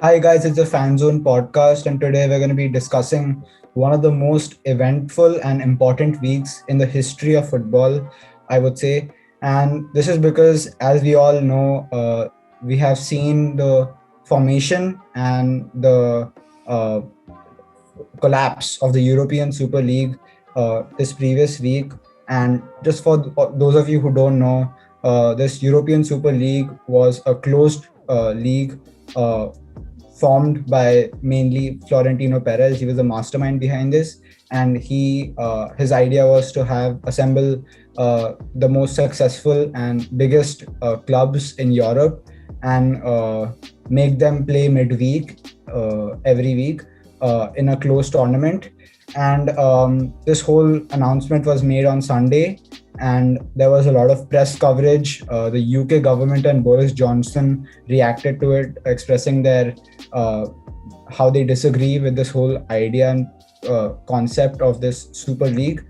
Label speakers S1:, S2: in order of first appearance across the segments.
S1: Hi guys, it's the Fanzone podcast, and today we're going to be discussing one of the most eventful and important weeks in the history of football, I would say. And this is because, as we all know, we have seen the formation and the uh, collapse of the European Super League this previous week. And just for those of you who don't know, this European Super League was a closed league uh, formed by mainly Florentino Perez. He was the mastermind behind this, and his idea was to have assemble the most successful and biggest clubs in Europe and make them play midweek every week in a closed tournament. And this whole announcement was made on Sunday, and there was a lot of press coverage. The UK government and Boris Johnson reacted to it, expressing their uh, how they disagree with this whole idea and concept of this Super League.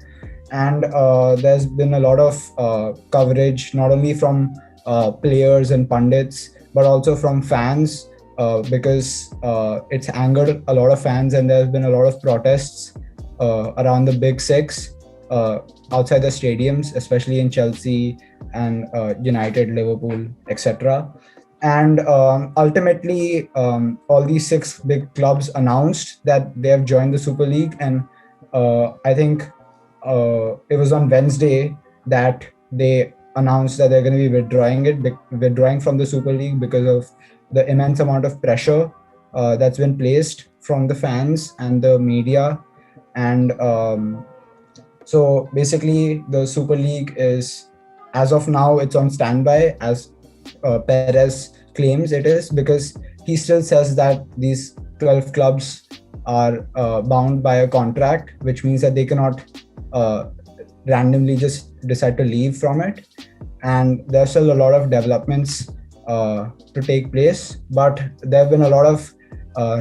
S1: And there's been a lot of coverage, not only from players and pundits, but also from fans, because it's angered a lot of fans, and there's been a lot of protests around the big six uh, outside the stadiums, especially in Chelsea and United, Liverpool, etc. And ultimately, all these six big clubs announced that they have joined the Super League. And I think it was on Wednesday that they announced that they're going to be withdrawing from the Super League because of the immense amount of pressure that's been placed from the fans and the media. And so basically, the Super League is, as of now, it's on standby, as Perez claims it is, because he still says that these 12 clubs are bound by a contract, which means that they cannot uh, randomly just decide to leave from it. And there's still a lot of developments to take place, but there have been a lot of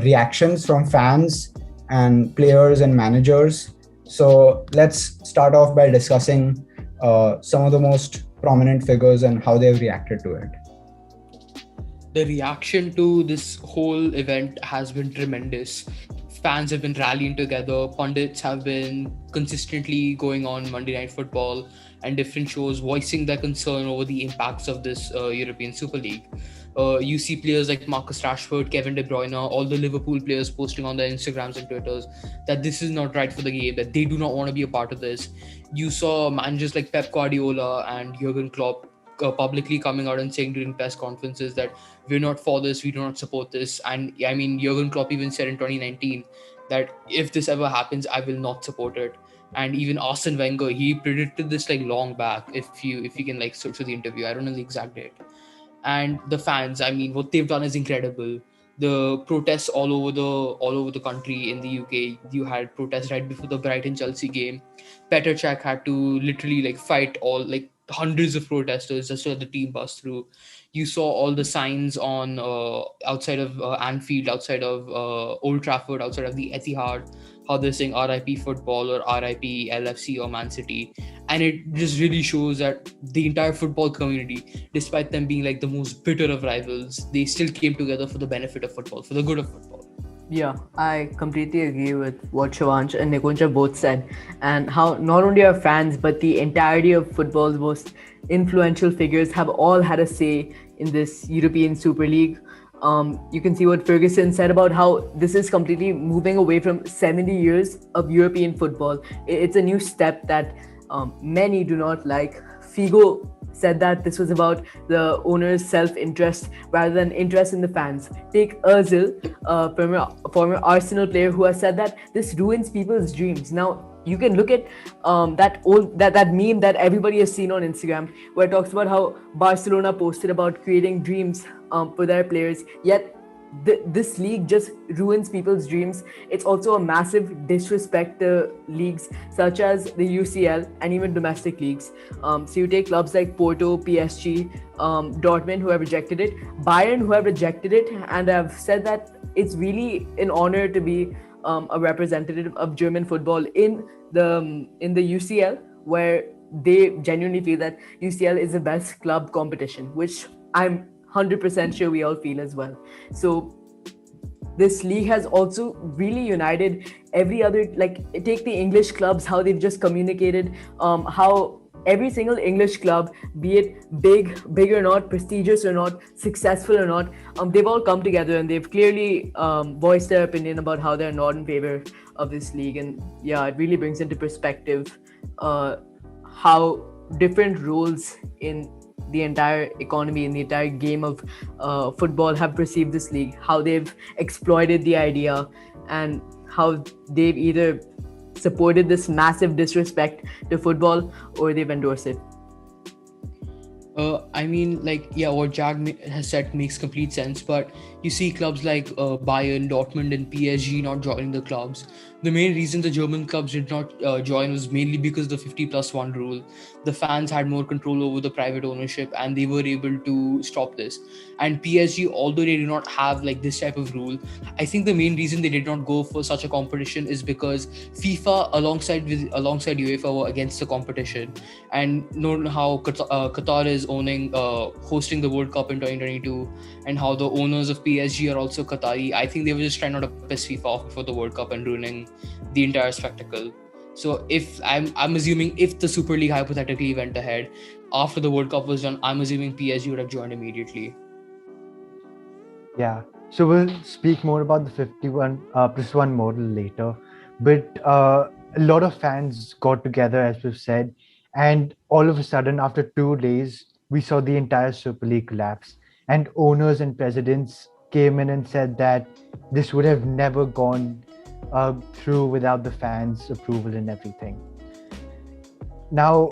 S1: reactions from fans and players and managers. So let's start off by discussing some of the most prominent figures and how they've reacted to it.
S2: The reaction to this whole event has been tremendous. Fans have been rallying together, pundits have been consistently going on Monday Night Football and different shows voicing their concern over the impacts of this European Super League. You see players like Marcus Rashford, Kevin De Bruyne, all the Liverpool players posting on their Instagrams and Twitters that this is not right for the game, that they do not want to be a part of this. You saw managers like Pep Guardiola and Jurgen Klopp publicly coming out and saying during press conferences that we're not for this, we do not support this. And I mean, Jurgen Klopp even said in 2019 that if this ever happens, I will not support it. And even Arsene Wenger, he predicted this like long back. If you can like search for the interview, I don't know the exact date. And the fans, I mean, what they've done is incredible. The protests all over the country. In the UK, you had protests right before the Brighton Chelsea game. Petr Cech had to literally like fight all like hundreds of protesters just so that the team passed through. You saw all the signs on outside of Anfield, outside of Old Trafford, outside of the Etihad, how they're saying RIP football or RIP LFC or Man City. And it just really shows that the entire football community, despite them being like the most bitter of rivals, they still came together for the benefit of football, for the good of football.
S3: Yeah, I completely agree with what Shivansh and Nikunja both said, and how not only our fans but the entirety of football's most influential figures have all had a say in this European Super League. You can see what Ferguson said about how this is completely moving away from 70 years of European football. It's a new step that many do not like. Figo said that this was about the owner's self-interest rather than interest in the fans. Take Ozil, a former Arsenal player, who has said that this ruins people's dreams. Now, you can look at that meme that everybody has seen on Instagram, where it talks about how Barcelona posted about creating dreams for their players, yet this league just ruins people's dreams. It's also a massive disrespect to leagues such as the UCL and even domestic leagues. So you take clubs like Porto, PSG, Dortmund, who have rejected it, Bayern, who have rejected it, and have said that it's really an honor to be a representative of German football in the UCL, where they genuinely feel that UCL is the best club competition, which I'm 100% sure we all feel as well. So this league has also really united every other, like take the English clubs, how they've just communicated, how every single English club, be it big or not, prestigious or not, successful or not, they've all come together and they've clearly voiced their opinion about how they're not in favor of this league. And yeah, it really brings into perspective uh, how different roles in the entire economy, in the entire game of football, have perceived this league, how they've exploited the idea, and how they've either supported this massive disrespect to football or they've endorsed it.
S2: I mean, like, yeah, what has said makes complete sense. But you see clubs like Bayern, Dortmund, and PSG not joining the clubs. The main reason the German clubs did not join was mainly because the 50+1 rule. The fans had more control over the private ownership, and they were able to stop this. And PSG, although they do not have like this type of rule, I think the main reason they did not go for such a competition is because FIFA, alongside UEFA, were against the competition. And know how Qatar is hosting the World Cup in 2022, and how the owners of PSG are also Qatari. I think they were just trying not to piss FIFA off before the World Cup and ruining the entire spectacle. So if I'm assuming if the Super League hypothetically went ahead after the World Cup was done, I'm assuming PSG would have joined immediately.
S4: Yeah. So we'll speak more about the 51+1 model later. But a lot of fans got together, as we've said, and all of a sudden, after 2 days, we saw the entire Super League collapse. And owners and presidents came in and said that this would have never gone through without the fans' approval and everything. Now,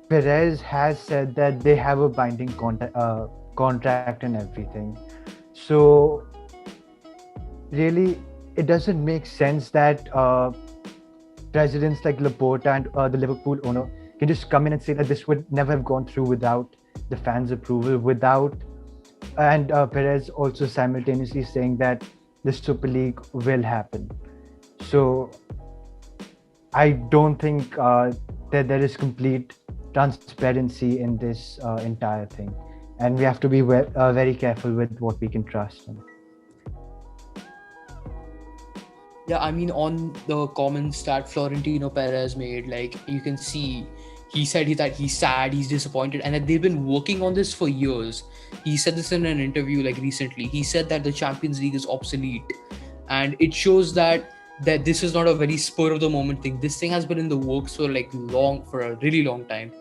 S4: Perez has said that they have a binding contract and everything. So, really, it doesn't make sense that presidents like Laporta and the Liverpool owner can just come in and say that this would never have gone through without the fans' approval, and Perez also simultaneously saying that the Super League will happen. So, I don't think that there is complete transparency in this entire thing, and we have to be very careful with what we can trust in.
S2: Yeah, I mean, on the comments that Florentino Perez made, like, you can see he said that he's sad, he's disappointed, and that they've been working on this for years. He said this in an interview like recently. He said that the Champions League is obsolete, and it shows that this is not a very spur of the moment thing. This thing has been in the works for a really long time,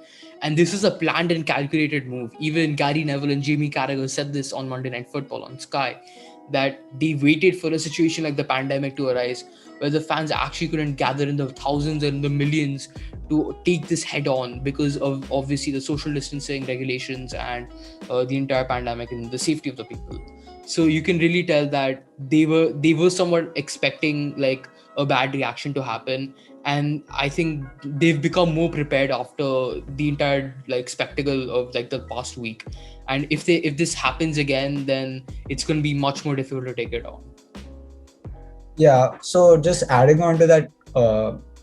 S2: and this is a planned and calculated move. Even Gary Neville and Jamie Carragher said this on Monday Night Football on Sky, that they waited for a situation like the pandemic to arise, where the fans actually couldn't gather in the thousands and the millions to take this head on, because of obviously the social distancing regulations and the entire pandemic and the safety of the people. So you can really tell that they were somewhat expecting like a bad reaction to happen, and I think they've become more prepared after the entire like spectacle of like the past week. And if this happens again, then it's going to be much more difficult to take it on.
S1: Yeah, so just adding on to that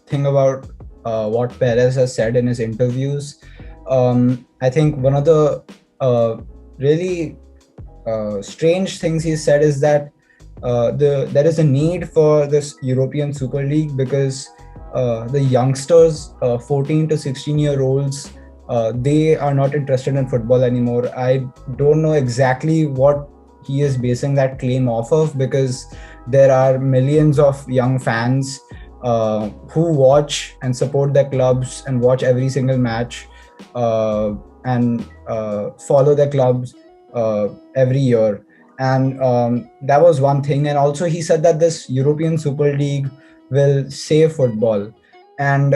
S1: thing about what Perez has said in his interviews, I think one of the really strange things he said is that there is a need for this European Super League because the youngsters, 14 to 16-year-olds, they are not interested in football anymore. I don't know exactly what he is basing that claim off of, because there are millions of young fans who watch and support their clubs and watch every single match and follow their clubs every year. And that was one thing. And also he said that this European Super League will save football. And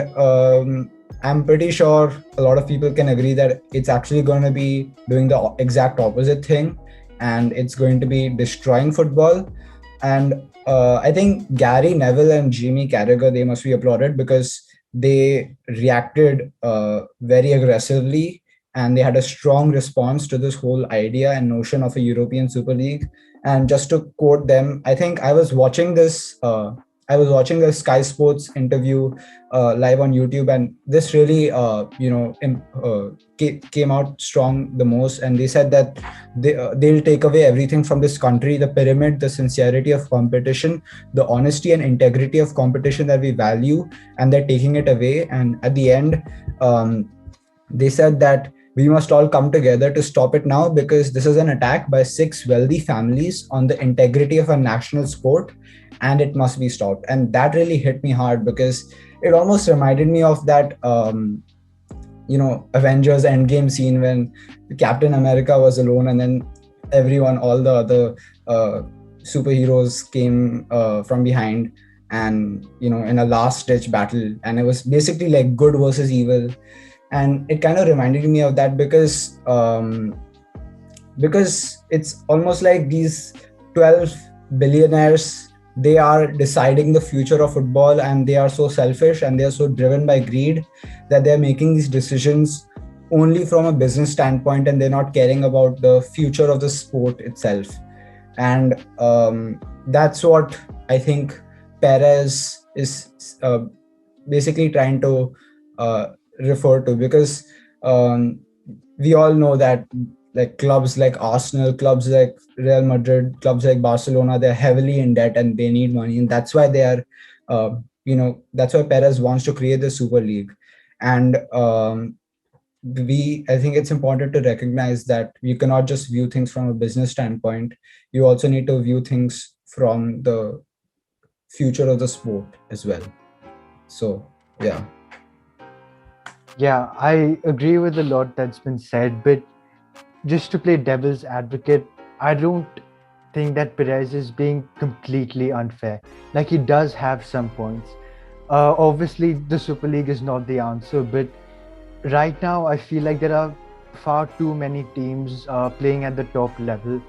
S1: I'm pretty sure a lot of people can agree that it's actually going to be doing the exact opposite thing, and it's going to be destroying football. And I think Gary Neville and Jimmy Carragher, they must be applauded because they reacted very aggressively, and they had a strong response to this whole idea and notion of a European Super League. And just to quote them, I think I was watching this I was watching a Sky Sports interview live on YouTube, and this really came out strong the most. And they said that they'll take away everything from this country: the pyramid, the sincerity of competition, the honesty and integrity of competition that we value, and they're taking it away. And at the end, they said that we must all come together to stop it now, because this is an attack by six wealthy families on the integrity of a national sport, and it must be stopped. And that really hit me hard, because it almost reminded me of that Avengers Endgame scene when Captain America was alone, and then everyone, all the other superheroes came from behind, and in a last ditch battle, and it was basically like good versus evil. And it kind of reminded me of that, because it's almost like these 12 billionaires, they are deciding the future of football, and they are so selfish and they are so driven by greed that they're making these decisions only from a business standpoint, and they're not caring about the future of the sport itself. And that's what I think Perez is basically trying to refer to, because um, we all know that like clubs like Arsenal, clubs like Real Madrid, clubs like Barcelona, they're heavily in debt and they need money, and that's why they are, that's why Perez wants to create the Super League. And I think it's important to recognize that you cannot just view things from a business standpoint. You also need to view things from the future of the sport as well. So yeah.
S4: Yeah, I agree with a lot that's been said, but just to play devil's advocate, I don't think that Perez is being completely unfair. Like, he does have some points. Obviously, the Super League is not the answer, but right now I feel like there are far too many teams playing at the top level,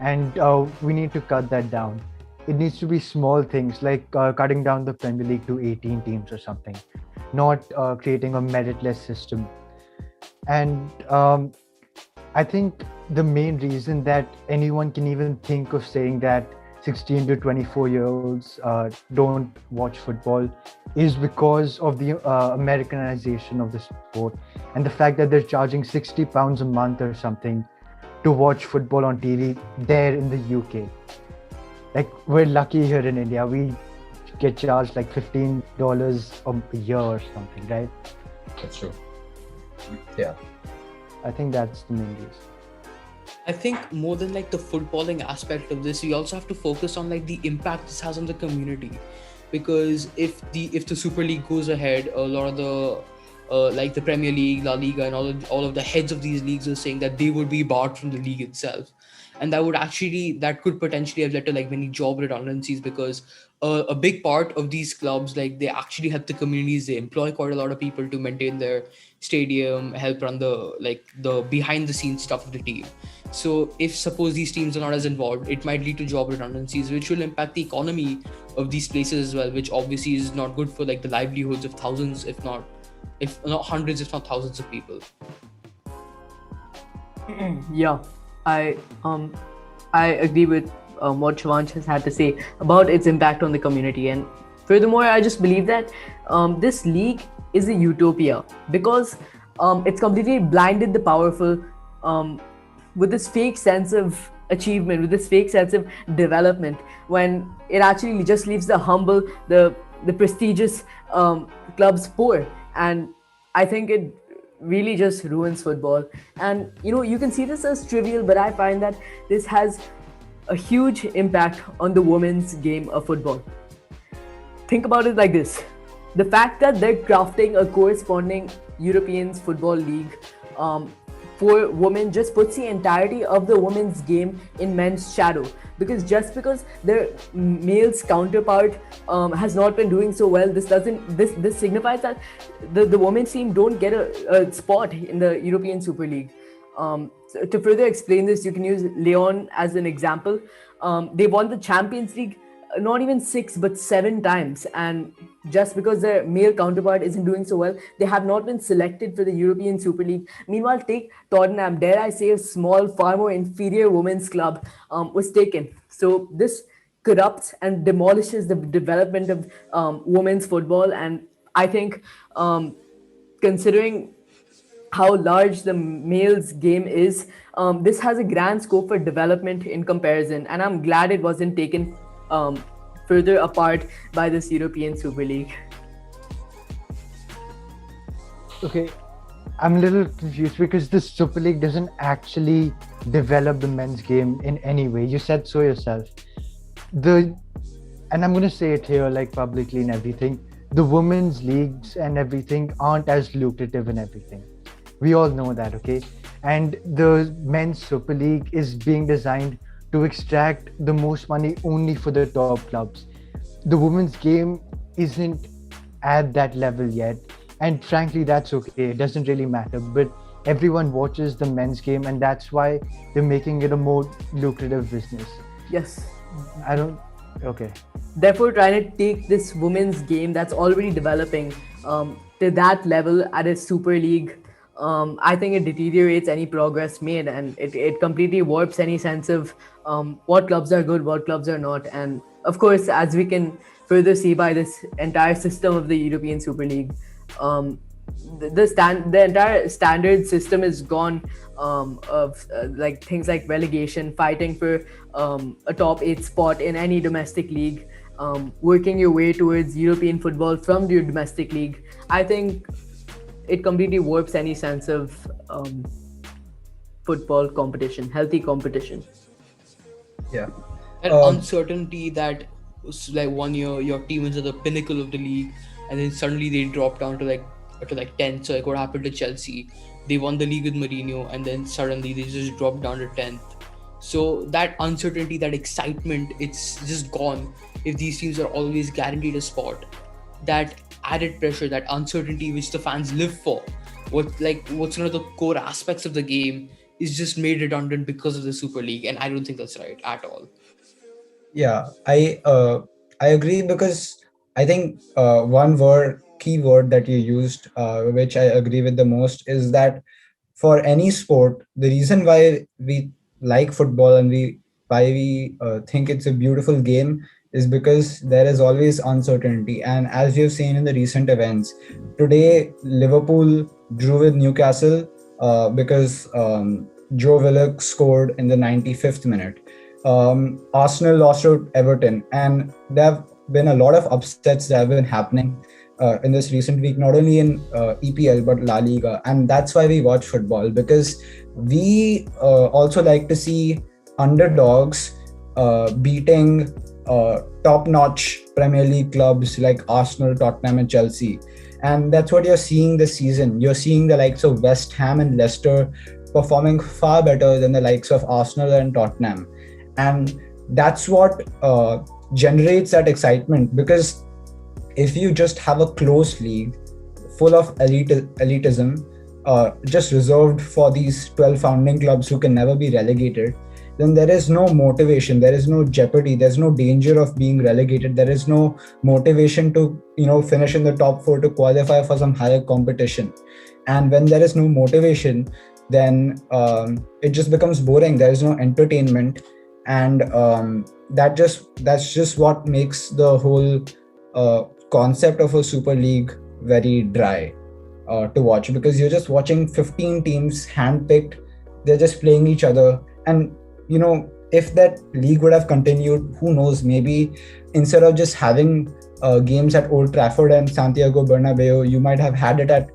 S4: and we need to cut that down. It needs to be small things like cutting down the Premier League to 18 teams or something, not creating a meritless system. And I think the main reason that anyone can even think of saying that 16 to 24-year-olds don't watch football is because of the Americanization of the sport, and the fact that they're charging £60 a month or something to watch football on TV there in the UK. Like, we're lucky here in India. We get charged like $15 a year or something, right?
S1: That's true. Yeah.
S4: I think that's the main reason.
S2: I think more than like the footballing aspect of this, we also have to focus on like the impact this has on the community, because if the Super League goes ahead, a lot of the like the Premier League, La Liga, and all of the heads of these leagues are saying that they would be barred from the league itself, and that could potentially have led to like many job redundancies, because a big part of these clubs, like, they actually help the communities. They employ quite a lot of people to maintain their stadium, help run the behind the scenes stuff of the team. So if suppose these teams are not as involved, it might lead to job redundancies, which will impact the economy of these places as well, which obviously is not good for like the livelihoods of thousands, if not hundreds, if not thousands of people.
S3: Yeah, I I agree with what Shivansh has had to say about its impact on the community, and furthermore, I just believe that this league is a utopia, because it's completely blinded the powerful with this fake sense of achievement, with this fake sense of development, when it actually just leaves the humble, the prestigious clubs poor. And I think it really just ruins football. And you can see this as trivial, but I find that this has a huge impact on the women's game of football. Think about it like this: the fact that they're crafting a corresponding European football league for women just puts the entirety of the women's game in men's shadow, because just because their male's counterpart has not been doing so well, this signifies that the women's team don't get a spot in the European Super League. So to further explain this, you can use Lyon as an example. They won the Champions League not even 6 but 7 times, and just because their male counterpart isn't doing so well, they have not been selected for the European Super League. Meanwhile, take Tottenham, dare I say, a small, far more inferior women's club was taken. So this corrupts and demolishes the development of women's football. And I think, considering how large the male's game is, this has a grand scope for development in comparison. And I'm glad it wasn't taken further apart by this European Super League.
S4: Okay, I'm a little confused because the Super League doesn't actually develop the men's game in any way. You said so yourself. The and I'm gonna say it here, like publicly and everything. The women's leagues and everything aren't as lucrative and everything. We all know that, okay? And the men's Super League is being designed to extract the most money only for the top clubs. The women's game isn't at that level yet, and frankly that's okay, it doesn't really matter, but everyone watches the men's game, and that's why they're making it a more lucrative business.
S3: Yes.
S4: I don't Okay.
S3: Therefore, trying to take this women's game that's already developing to that level at a Super League, I think it deteriorates any progress made, and it completely warps any sense of what clubs are good, what clubs are not. And of course, as we can further see by this entire system of the European Super League, the entire standard system is gone, of like things like relegation, fighting for a top 8 spot in any domestic league, working your way towards European football from your domestic league. I think it completely warps any sense of football competition, healthy competition.
S1: Yeah.
S2: That
S1: Um,
S2: uncertainty that like 1 year your team is at the pinnacle of the league, and then suddenly they drop down to like 10th. So like what happened to Chelsea? They won the league with Mourinho, and then suddenly they just dropped down to 10th. So that uncertainty, that excitement, it's just gone if these teams are always guaranteed a spot. That added pressure, that uncertainty which the fans live for, what's one of the core aspects of the game, is just made redundant because of the Super League, and I don't think that's right at all.
S1: Yeah, I agree, because I think one key word that you used, which I agree with the most, is that for any sport, the reason why we like football and why we think it's a beautiful game is because there is always uncertainty. And as you've seen in the recent events, today Liverpool drew with Newcastle because Joe Willock scored in the 95th minute. Arsenal lost to Everton, and there have been a lot of upsets that have been happening in this recent week, not only in EPL but La Liga, and that's why we watch football, because we also like to see underdogs beating top-notch Premier League clubs like Arsenal, Tottenham, and Chelsea. And that's what you're seeing this season. You're seeing the likes of West Ham and Leicester performing far better than the likes of Arsenal and Tottenham. And that's what generates that excitement, because if you just have a close league full of elitism, just reserved for these 12 founding clubs who can never be relegated, then there is no motivation, there is no jeopardy, there's no danger of being relegated, there is no motivation to finish in the top 4 to qualify for some higher competition. And when there is no motivation, then it just becomes boring, there is no entertainment. And that's just what makes the whole concept of a Super League very dry to watch, because you're just watching 15 teams handpicked, they're just playing each other. And if that league would have continued, who knows, maybe instead of just having games at Old Trafford and Santiago Bernabeu, you might have had it at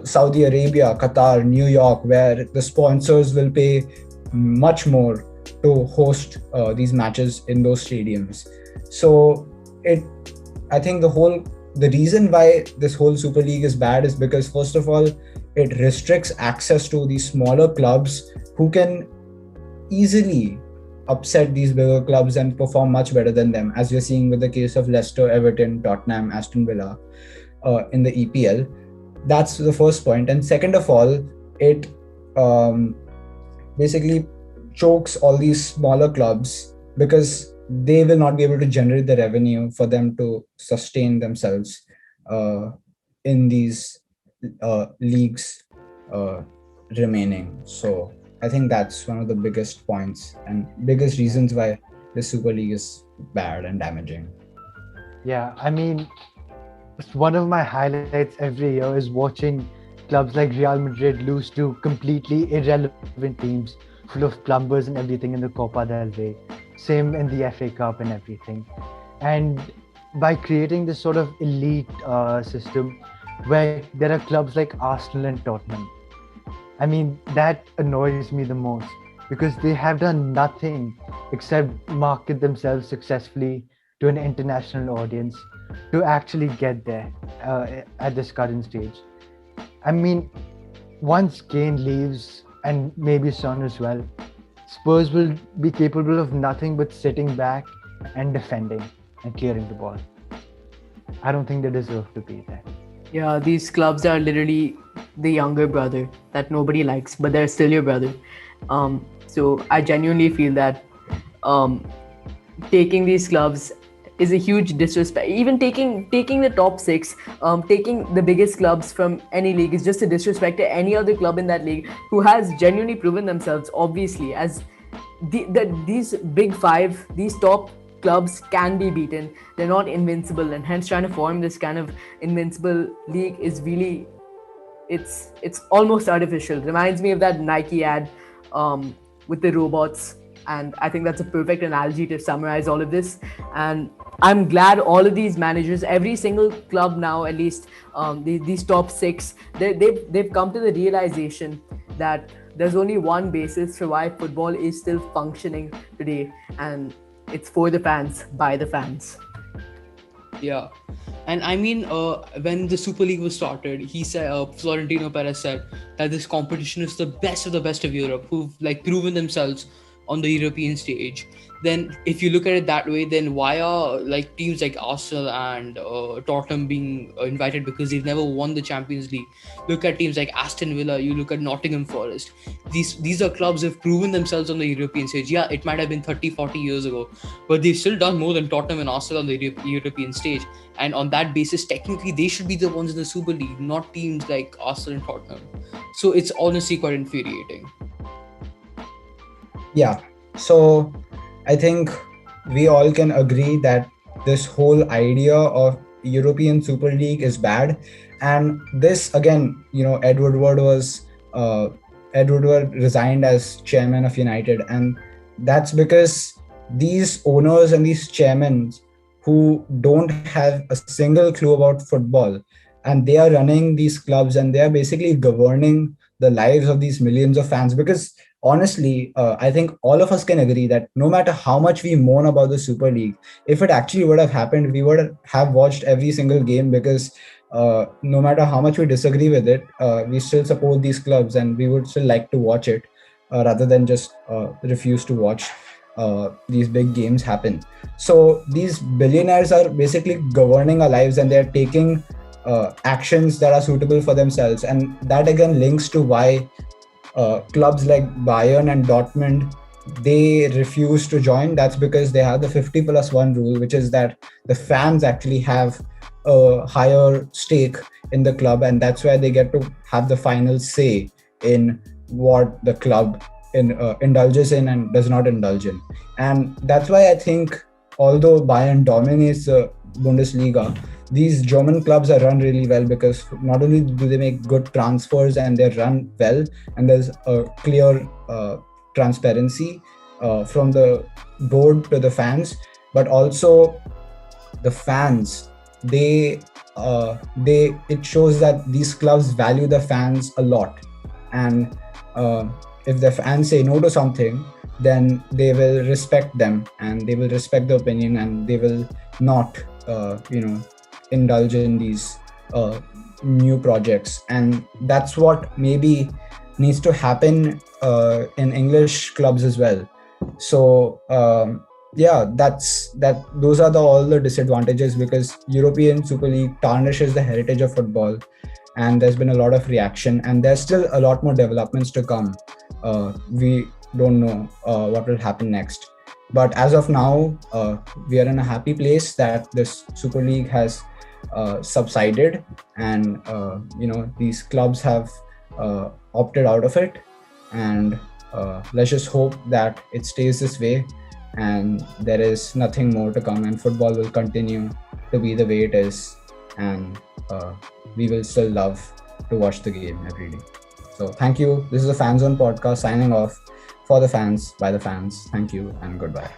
S1: Saudi Arabia, Qatar, New York, where the sponsors will pay much more to host these matches in those stadiums. So I think the reason why this whole Super League is bad is because, first of all, it restricts access to these smaller clubs who can easily upset these bigger clubs and perform much better than them, as we're seeing with the case of Leicester, Everton, Tottenham, Aston Villa in the EPL. That's the first point. And second of all, it basically chokes all these smaller clubs, because they will not be able to generate the revenue for them to sustain themselves in these leagues remaining. So I think that's one of the biggest points and biggest reasons why this Super League is bad and damaging.
S4: Yeah, I mean, one of my highlights every year is watching clubs like Real Madrid lose to completely irrelevant teams full of plumbers and everything in the Copa del Rey. Same in the FA Cup and everything. And by creating this sort of elite system where there are clubs like Arsenal and Tottenham, I mean, that annoys me the most because they have done nothing except market themselves successfully to an international audience to actually get there at this current stage. I mean, once Kane leaves and maybe Son as well, Spurs will be capable of nothing but sitting back and defending and clearing the ball. I don't think they deserve to be there.
S3: Yeah, these clubs are literally the younger brother that nobody likes, but they're still your brother. So I genuinely feel that um, taking these clubs is a huge disrespect. Even taking the top six, taking the biggest clubs from any league is just a disrespect to any other club in that league who has genuinely proven themselves, obviously, as these big five, these top clubs can be beaten. They're not invincible, and hence trying to form this kind of invincible league is really, it's almost artificial. Reminds me of that Nike ad with the robots, and I think that's a perfect analogy to summarize all of this. And I'm glad all of these managers, every single club now, at least these top six, they've come to the realization that there's only one basis for why football is still functioning today, and it's for the fans, by the fans.
S2: Yeah. And I mean, when the Super League was started, he said, Florentino Perez said that this competition is the best of Europe, who've like proven themselves on the European stage. Then, if you look at it that way, then why are like teams like Arsenal and Tottenham being invited because they've never won the Champions League? Look at teams like Aston Villa. You look at Nottingham Forest. These are clubs that have proven themselves on the European stage. Yeah, it might have been 30, 40 years ago, but they've still done more than Tottenham and Arsenal on the European stage. And on that basis, technically, they should be the ones in the Super League, not teams like Arsenal and Tottenham. So it's honestly quite infuriating.
S1: Yeah. So I think we all can agree that this whole idea of European Super League is bad. And this again, uh, Ed Woodward resigned as chairman of United, and that's because these owners and these chairmen who don't have a single clue about football, and they are running these clubs and they are basically governing the lives of these millions of fans. Because honestly, I think all of us can agree that no matter how much we moan about the Super League, if it actually would have happened, we would have watched every single game, because no matter how much we disagree with it, we still support these clubs and we would still like to watch it, rather than just refuse to watch these big games happen. So these billionaires are basically governing our lives, and they're taking actions that are suitable for themselves. And that again links to why clubs like Bayern and Dortmund, they refuse to join. That's because they have the 50+1 rule, which is that the fans actually have a higher stake in the club, and that's why they get to have the final say in what the club indulges in and does not indulge in. And that's why I think, although Bayern dominates the Bundesliga, these German clubs are run really well, because not only do they make good transfers and they run well, and there's a clear transparency from the board to the fans, but also the fans, it shows that these clubs value the fans a lot. And if the fans say no to something, then they will respect them and they will respect the opinion, and they will not indulge in these new projects. And that's what maybe needs to happen in English clubs as well. So those are all the disadvantages, because European Super League tarnishes the heritage of football, and there's been a lot of reaction, and there's still a lot more developments to come. We don't know what will happen next, but as of now, we are in a happy place that this Super League has subsided, and these clubs have opted out of it. And let's just hope that it stays this way, and there is nothing more to come, and football will continue to be the way it is, and we will still love to watch the game every day. So thank you. This is a Fanzone podcast signing off for the fans by the fans. Thank you and goodbye.